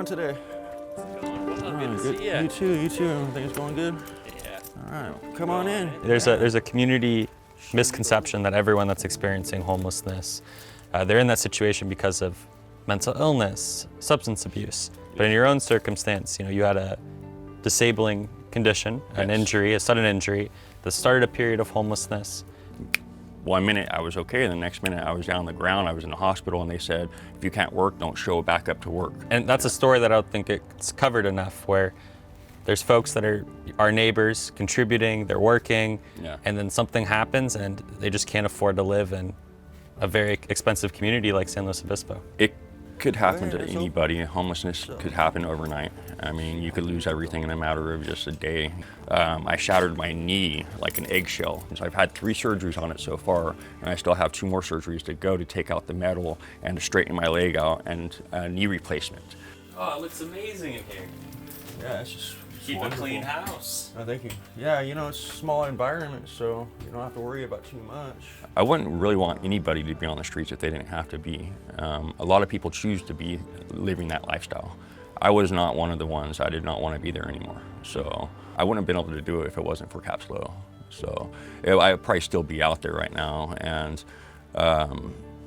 today? Good to see you. You too, you too. Everything's going good? Yeah. All right, come on in. There's a community misconception that everyone that's experiencing homelessness, they're in that situation because of mental illness, substance abuse. But in your own circumstance, you had a disabling condition, an injury, a sudden injury that started a period of homelessness. 1 minute I was okay, the next minute I was down on the ground, I was in the hospital, and they said, if you can't work, don't show back up to work. And that's a story that I don't think it's covered enough, where there's folks that are our neighbors contributing, they're working, and then something happens and they just can't afford to live in a very expensive community like San Luis Obispo. It could happen to anybody. Homelessness could happen overnight. I mean, you could lose everything in a matter of just a day. I shattered my knee like an eggshell. So I've had 3 surgeries on it so far, and I still have 2 more surgeries to go to take out the metal and to straighten my leg out and a knee replacement. Oh, it looks amazing in here. Yeah, it's just Keep wonderful. a clean house. Oh, thank you. Yeah, it's a small environment, so you don't have to worry about too much. I wouldn't really want anybody to be on the streets if they didn't have to be. A lot of people choose to be living that lifestyle. I was not one of the ones. I did not want to be there anymore. So I wouldn't have been able to do it if it wasn't for CAPSLO. So I'd probably still be out there right now. And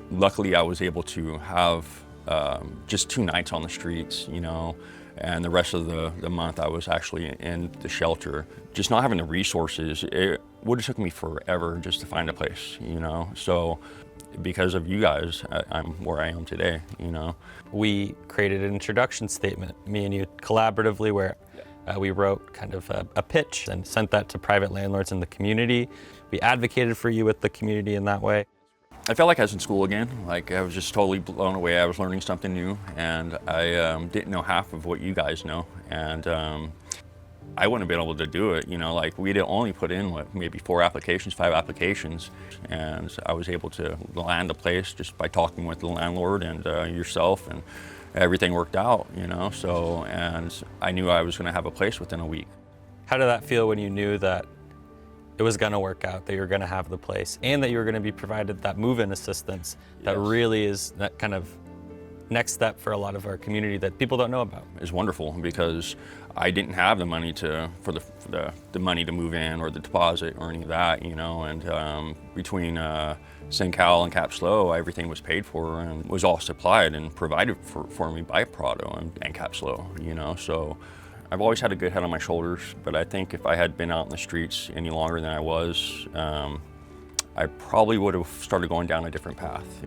luckily I was able to have just 2 nights on the streets, and the rest of the month I was actually in the shelter. Just not having the resources, it would have took me forever just to find a place, So because of you guys, I'm where I am today, We created an introduction statement, me and you collaboratively, where we wrote kind of a pitch and sent that to private landlords in the community. We advocated for you with the community in that way. I felt like I was in school again. Like I was just totally blown away. I was learning something new, and I didn't know half of what you guys know. And I wouldn't have been able to do it. Like we'd only put in maybe 4 applications, 5 applications, and I was able to land a place just by talking with the landlord and yourself, and everything worked out. So, and I knew I was going to have a place within a week. How did that feel when you knew that it was going to work out, that you were going to have the place, and that you were going to be provided that move-in assistance that really is that kind of next step for a lot of our community that people don't know about? It's wonderful because I didn't have the money for the money to move in or the deposit or any of that, and between Cal and CAPSLO, everything was paid for and was all supplied and provided for me by Prado and CAPSLO, so I've always had a good head on my shoulders, but I think if I had been out in the streets any longer than I was, I probably would have started going down a different path.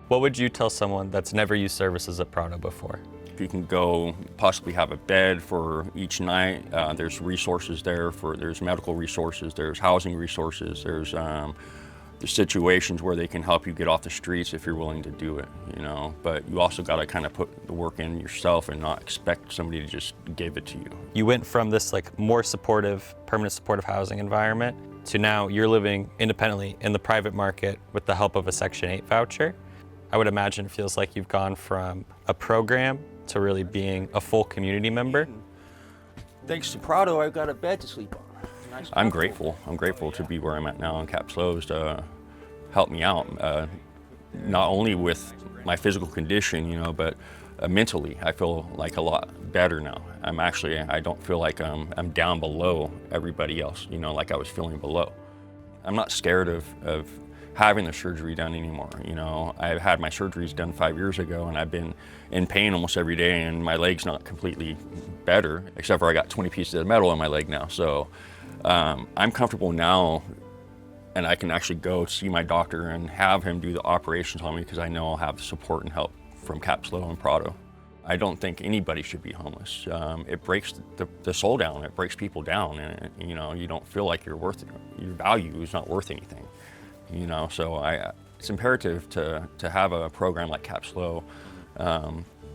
What would you tell someone that's never used services at Prado before? If you can go possibly have a bed for each night, there's resources there, there's medical resources, there's housing resources, there's situations where they can help you get off the streets if you're willing to do it, but you also got to kind of put the work in yourself and not expect somebody to just give it to you. You went from this more supportive, permanent supportive housing environment to now you're living independently in the private market with the help of a Section 8 voucher. I would imagine it feels like you've gone from a program to really being a full community member. Thanks to Prado, I've got a bed to sleep on. Nice. I'm grateful. I'm grateful to be where I'm at now, and CAPSLO's to help me out, not only with my physical condition, but mentally. I feel like a lot better now. I don't feel like I'm down below everybody else, like I was feeling below. I'm not scared of having the surgery done anymore. I've had my surgeries done 5 years ago, and I've been in pain almost every day, and my leg's not completely better, except for I got 20 pieces of metal in my leg now. So I'm comfortable now, and I can actually go see my doctor and have him do the operations on me because I know I'll have the support and help from CAPSLO and Prado. I don't think anybody should be homeless. It breaks the soul down. It breaks people down, and you don't feel like your value is not worth anything. So it's imperative to have a program like CAPSLO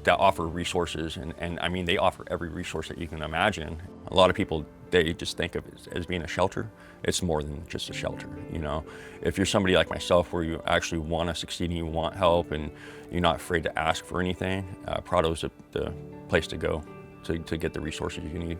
that offer resources, and I mean, they offer every resource that you can imagine. A lot of people, they just think of it as being a shelter. It's more than just a shelter, If you're somebody like myself where you actually want to succeed and you want help and you're not afraid to ask for anything, Prado's the place to go to get the resources you need.